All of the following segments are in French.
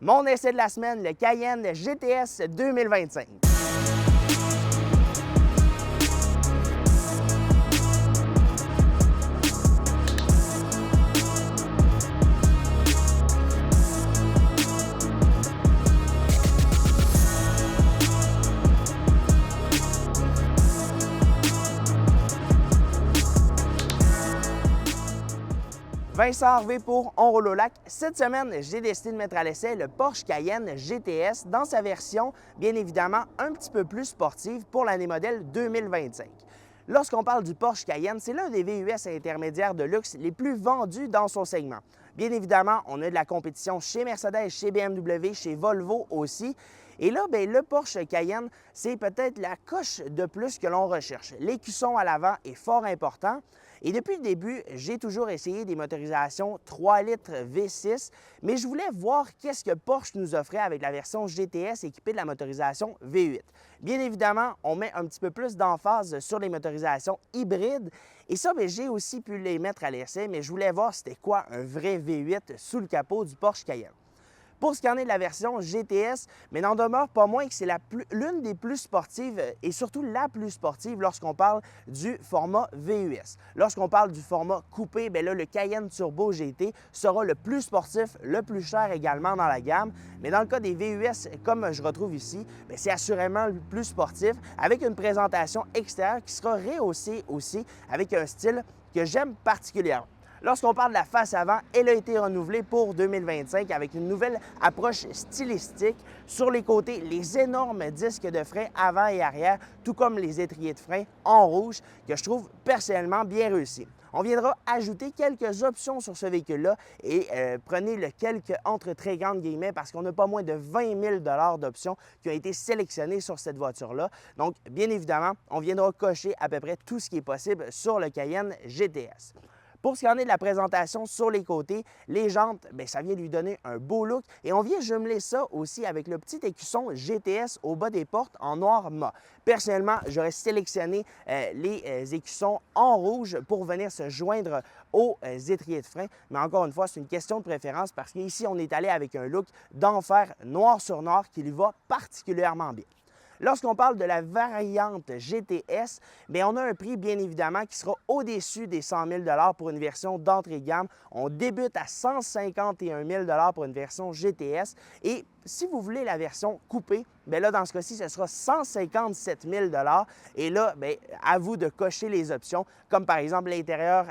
Mon essai de la semaine, le Cayenne GTS 2025. Vincent Harvey pour On roule au lac. Cette semaine, j'ai décidé de mettre à l'essai le Porsche Cayenne GTS dans sa version, bien évidemment, un petit peu plus sportive pour l'année modèle 2025. Lorsqu'on parle du Porsche Cayenne, c'est l'un des VUS intermédiaires de luxe les plus vendus dans son segment. Bien évidemment, on a de la compétition chez Mercedes, chez BMW, chez Volvo aussi. Et là, bien, le Porsche Cayenne, c'est peut-être la coche de plus que l'on recherche. L'écusson à l'avant est fort important. Et depuis le début, j'ai toujours essayé des motorisations 3 litres V6, mais je voulais voir qu'est-ce que Porsche nous offrait avec la version GTS équipée de la motorisation V8. Bien évidemment, on met un petit peu plus d'emphase sur les motorisations hybrides. Et ça, bien, j'ai aussi pu les mettre à l'essai, mais je voulais voir c'était quoi un vrai V8 sous le capot du Porsche Cayenne. Pour ce qui en est de la version GTS, mais n'en demeure pas moins que c'est l'une des plus sportives et surtout la plus sportive lorsqu'on parle du format VUS. Lorsqu'on parle du format coupé, bien là, le Cayenne Turbo GT sera le plus sportif, le plus cher également dans la gamme. Mais dans le cas des VUS, comme je retrouve ici, c'est assurément le plus sportif avec une présentation extérieure qui sera rehaussée aussi avec un style que j'aime particulièrement. Lorsqu'on parle de la face avant, elle a été renouvelée pour 2025 avec une nouvelle approche stylistique. Sur les côtés, les énormes disques de frein avant et arrière, tout comme les étriers de frein en rouge, que je trouve personnellement bien réussis. On viendra ajouter quelques options sur ce véhicule-là et prenez le quelques entre très grandes guillemets parce qu'on n'a pas moins de 20 000 d'options qui ont été sélectionnées sur cette voiture-là. Donc, bien évidemment, on viendra cocher à peu près tout ce qui est possible sur le Cayenne GTS. Pour ce qui en est de la présentation sur les côtés, les jantes, bien, ça vient lui donner un beau look et on vient jumeler ça aussi avec le petit écusson GTS au bas des portes en noir mat. Personnellement, j'aurais sélectionné les écussons en rouge pour venir se joindre aux étriers de frein, mais encore une fois, c'est une question de préférence parce qu'ici, on est allé avec un look d'enfer noir sur noir qui lui va particulièrement bien. Lorsqu'on parle de la variante GTS, bien, on a un prix, bien évidemment, qui sera au-dessus des 100 000 pour une version d'entrée de gamme. On débute à 151 000 pour une version GTS. Et si vous voulez la version coupée, bien là, dans ce cas-ci, ce sera 157 000 Et là, bien, à vous de cocher les options, comme par exemple l'intérieur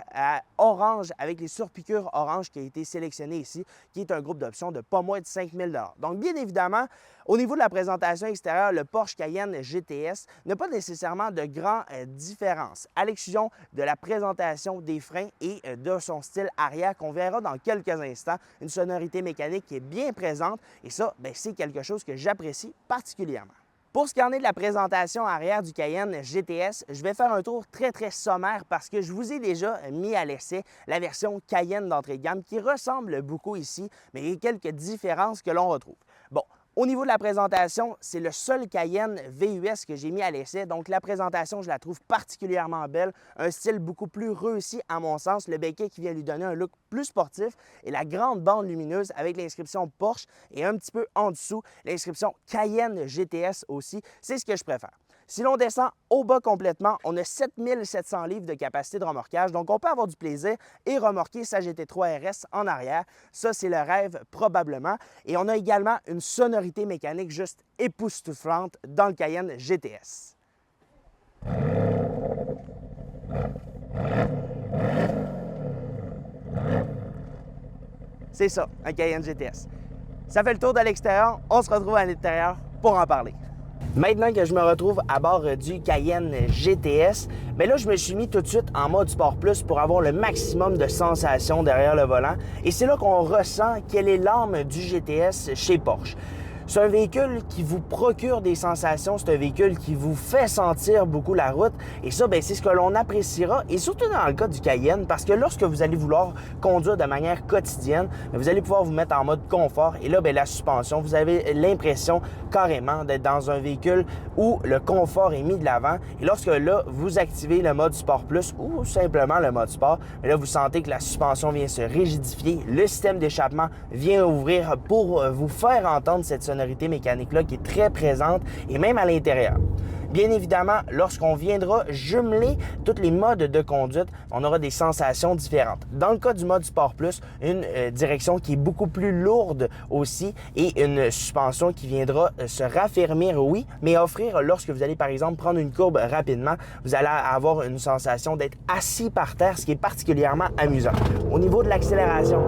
orange avec les surpiqûres orange qui a été sélectionné ici, qui est un groupe d'options de pas moins de 5 000 Donc, bien évidemment, au niveau de la présentation extérieure, le Porsche Cayenne GTS n'a pas nécessairement de grandes différences, à l'exclusion de la présentation des freins et de son style arrière qu'on verra dans quelques instants, une sonorité mécanique qui est bien présente et ça, bien, c'est quelque chose que j'apprécie particulièrement. Pour ce qui en est de la présentation arrière du Cayenne GTS, je vais faire un tour très sommaire parce que je vous ai déjà mis à l'essai la version Cayenne d'entrée de gamme qui ressemble beaucoup ici, mais il y a quelques différences que l'on retrouve. Bon, au niveau de la présentation, c'est le seul Cayenne VUS que j'ai mis à l'essai, donc la présentation, je la trouve particulièrement belle, un style beaucoup plus réussi à mon sens, le béquet qui vient lui donner un look plus sportif et la grande bande lumineuse avec l'inscription Porsche et un petit peu en dessous, l'inscription Cayenne GTS aussi, c'est ce que je préfère. Si l'on descend au bas complètement, on a 7700 livres de capacité de remorquage, donc on peut avoir du plaisir et remorquer sa GT3 RS en arrière. Ça, c'est le rêve probablement. Et on a également une sonorité mécanique juste époustouflante dans le Cayenne GTS. C'est ça, un Cayenne GTS. Ça fait le tour de l'extérieur, on se retrouve à l'intérieur pour en parler. Maintenant que je me retrouve à bord du Cayenne GTS, bien là, je me suis mis tout de suite en mode Sport Plus pour avoir le maximum de sensations derrière le volant. Et c'est là qu'on ressent quelle est l'âme du GTS chez Porsche. C'est un véhicule qui vous procure des sensations, c'est un véhicule qui vous fait sentir beaucoup la route et ça, bien, c'est ce que l'on appréciera et surtout dans le cas du Cayenne parce que lorsque vous allez vouloir conduire de manière quotidienne, vous allez pouvoir vous mettre en mode confort et là, bien, la suspension, vous avez l'impression carrément d'être dans un véhicule où le confort est mis de l'avant et lorsque là, vous activez le mode Sport Plus ou simplement le mode Sport, bien là, vous sentez que la suspension vient se rigidifier, le système d'échappement vient ouvrir pour vous faire entendre cette sonorité mécanique-là qui est très présente et même à l'intérieur. Bien évidemment, lorsqu'on viendra jumeler tous les modes de conduite, on aura des sensations différentes. Dans le cas du mode Sport Plus, une direction qui est beaucoup plus lourde aussi et une suspension qui viendra se raffermir, oui, mais offrir, lorsque vous allez par exemple prendre une courbe rapidement, vous allez avoir une sensation d'être assis par terre, ce qui est particulièrement amusant. Au niveau de l'accélération,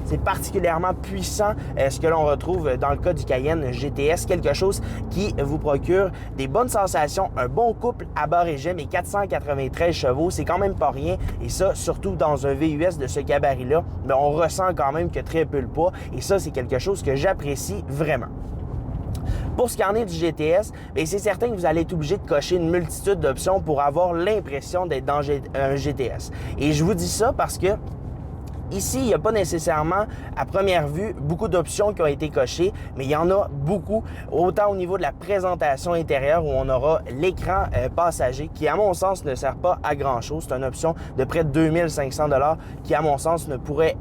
c'est particulièrement puissant ce que l'on retrouve dans le cas du Cayenne GTS, quelque chose qui vous procure des bonnes sensations, un bon couple à bas régime et 493 chevaux, c'est quand même pas rien et ça, surtout dans un VUS de ce gabarit-là, mais on ressent quand même que très peu le poids et ça, c'est quelque chose que j'apprécie vraiment. Pour ce qui en est du GTS, c'est certain que vous allez être obligé de cocher une multitude d'options pour avoir l'impression d'être dans un GTS. Et je vous dis ça parce que ici, il n'y a pas nécessairement, à première vue, beaucoup d'options qui ont été cochées, mais il y en a beaucoup, autant au niveau de la présentation intérieure où on aura l'écran passager qui, à mon sens, ne sert pas à grand-chose. C'est une option de près de 2500 $ qui, à mon sens, ne pourrait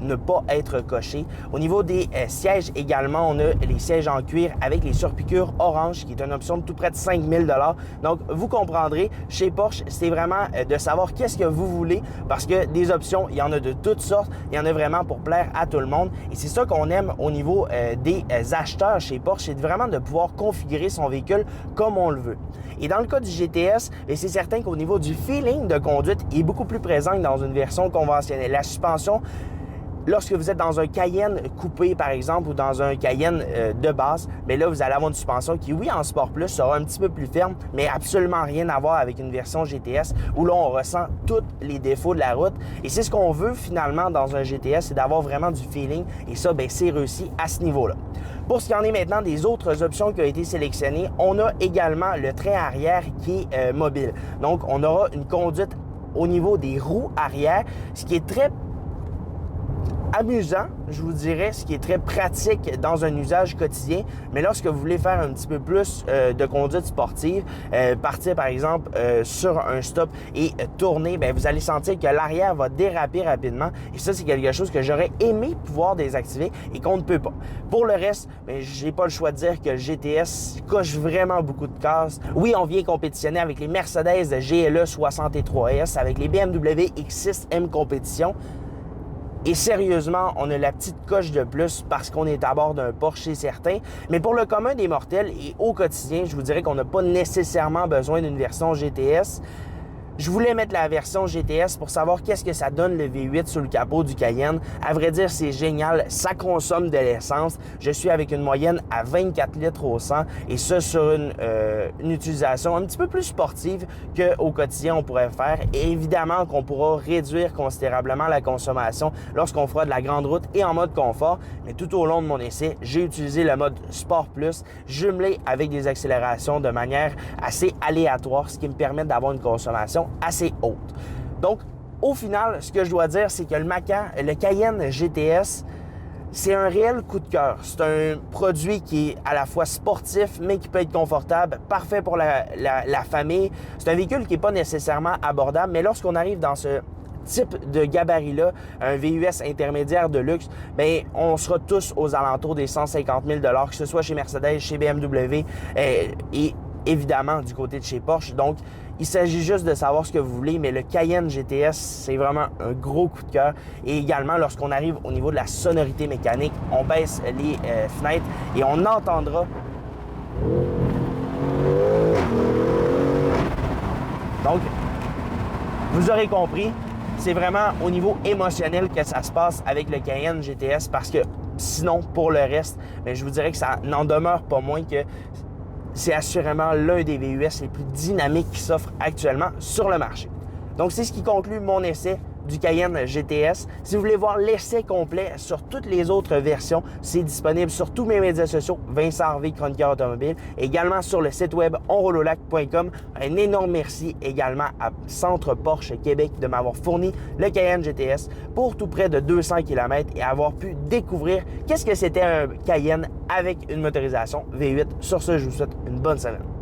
ne pas être cochée. Au niveau des sièges également, on a les sièges en cuir avec les surpiqûres orange qui est une option de tout près de 5000 $. Donc, vous comprendrez, chez Porsche, c'est vraiment de savoir qu'est-ce que vous voulez parce que des options, il y en a de toutes sortes. Il y en a vraiment pour plaire à tout le monde. Et c'est ça qu'on aime au niveau des acheteurs chez Porsche, c'est vraiment de pouvoir configurer son véhicule comme on le veut. Et dans le cas du GTS, c'est certain qu'au niveau du feeling de conduite, il est beaucoup plus présent que dans une version conventionnelle. La suspension, lorsque vous êtes dans un Cayenne coupé, par exemple, ou dans un Cayenne de base, bien là, vous allez avoir une suspension qui, oui, en Sport Plus, sera un petit peu plus ferme, mais absolument rien à voir avec une version GTS où là, on ressent tous les défauts de la route. Et c'est ce qu'on veut, finalement, dans un GTS, c'est d'avoir vraiment du feeling. Et ça, bien, c'est réussi à ce niveau-là. Pour ce qui en est maintenant des autres options qui ont été sélectionnées, on a également le train arrière qui est mobile. Donc, on aura une conduite au niveau des roues arrière, ce qui est très amusant, je vous dirais, ce qui est très pratique dans un usage quotidien, mais lorsque vous voulez faire un petit peu plus de conduite sportive, partir par exemple sur un stop et tourner, bien, vous allez sentir que l'arrière va déraper rapidement et ça, c'est quelque chose que j'aurais aimé pouvoir désactiver et qu'on ne peut pas. Pour le reste, j'ai pas le choix de dire que le GTS coche vraiment beaucoup de cases. Oui, on vient compétitionner avec les Mercedes GLE 63S, avec les BMW X6 M Compétition. Et sérieusement, on a la petite coche de plus parce qu'on est à bord d'un Porsche, c'est certain. Mais pour le commun des mortels et au quotidien, je vous dirais qu'on n'a pas nécessairement besoin d'une version GTS. Je voulais mettre la version GTS pour savoir qu'est-ce que ça donne le V8 sur le capot du Cayenne. À vrai dire, c'est génial. Ça consomme de l'essence. Je suis avec une moyenne à 24 litres au 100 et ça sur une utilisation un petit peu plus sportive qu'au quotidien on pourrait faire. Et évidemment qu'on pourra réduire considérablement la consommation lorsqu'on fera de la grande route et en mode confort. Mais tout au long de mon essai, j'ai utilisé le mode Sport Plus jumelé avec des accélérations de manière assez aléatoire, ce qui me permet d'avoir une consommation assez haute. Donc, au final, ce que je dois dire, c'est que le Cayenne GTS, c'est un réel coup de cœur. C'est un produit qui est à la fois sportif, mais qui peut être confortable, parfait pour la famille. C'est un véhicule qui n'est pas nécessairement abordable, mais lorsqu'on arrive dans ce type de gabarit-là, un VUS intermédiaire de luxe, bien, on sera tous aux alentours des 150 000 $, que ce soit chez Mercedes, chez BMW et évidemment du côté de chez Porsche. Donc, il s'agit juste de savoir ce que vous voulez, mais le Cayenne GTS, c'est vraiment un gros coup de cœur. Et également, lorsqu'on arrive au niveau de la sonorité mécanique, on baisse les fenêtres et on entendra donc, vous aurez compris, c'est vraiment au niveau émotionnel que ça se passe avec le Cayenne GTS parce que sinon, pour le reste, bien, je vous dirais que ça n'en demeure pas moins que c'est assurément l'un des VUS les plus dynamiques qui s'offrent actuellement sur le marché. Donc, c'est ce qui conclut mon essai du Cayenne GTS. Si vous voulez voir l'essai complet sur toutes les autres versions, c'est disponible sur tous mes médias sociaux, Vincent Harvey, chroniqueur automobile, également sur le site web onroulolac.com. Un énorme merci également à Centre Porsche Québec de m'avoir fourni le Cayenne GTS pour tout près de 200 km et avoir pu découvrir qu'est-ce que c'était un Cayenne avec une motorisation V8. Sur ce, je vous souhaite une bonne semaine.